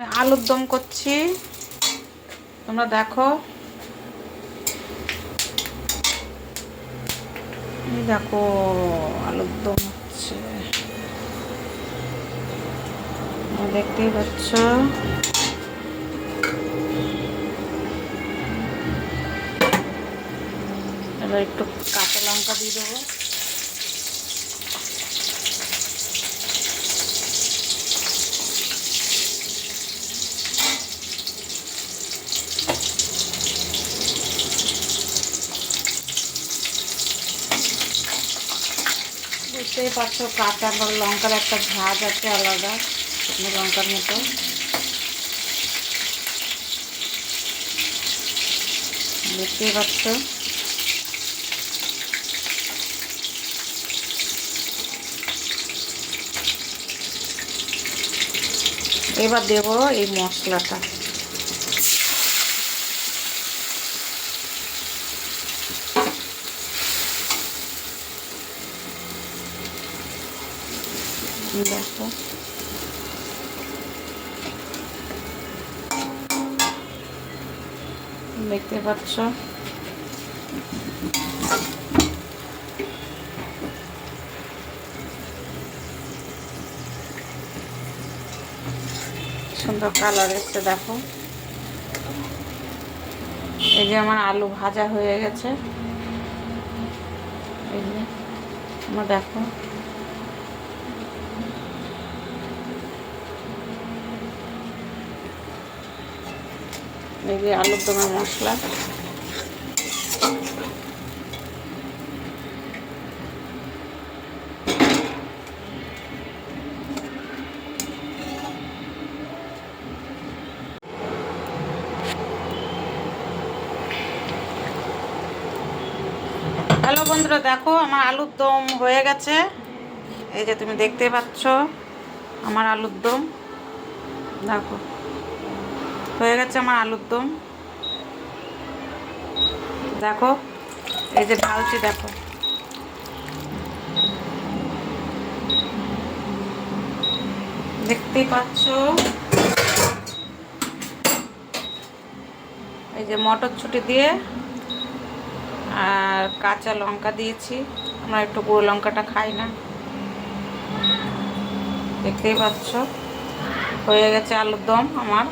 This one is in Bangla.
আলুর দম করছি, তোমরা দেখো। দেখো আলুর দম হচ্ছে, দেখতেই পাচ্ছ। এবার একটু কাঁচা লঙ্কা দিয়ে দেবো। বুঝতেই পারছো কাঁচা লঙ্কার একটা ঝাঁজ আছে আলাদা, শুকনো লঙ্কার মতো। দেখতেই পাচ্ছ। এবার দেবো এই মশলাটা। দেখো দেখতে পাচ্ছ। সুন্দর কালার এসছে দেখো। এই যে আমার আলু ভাজা হয়ে গেছে, এই যে তোমরা দেখো। এই যে আলুর দমের মশলা। হ্যালো বন্ধুরা, দেখো আমার আলুর দম হয়ে গেছে। এই যে তুমি দেখতে পাচ্ছ আমার আলুর দম। দেখো হয়ে গেছে আমার আলুর দম। দেখো এই যে ঢালছি, দেখো দেখতেই পাচ্ছ। এই যে মটরশুঁটি দিয়ে আর কাঁচা লঙ্কা দিয়েছি, আমরা একটু গুঁড়ো লঙ্কাটা খাই না। দেখতেই পাচ্ছ হয়ে গেছে আলুর দম আমার।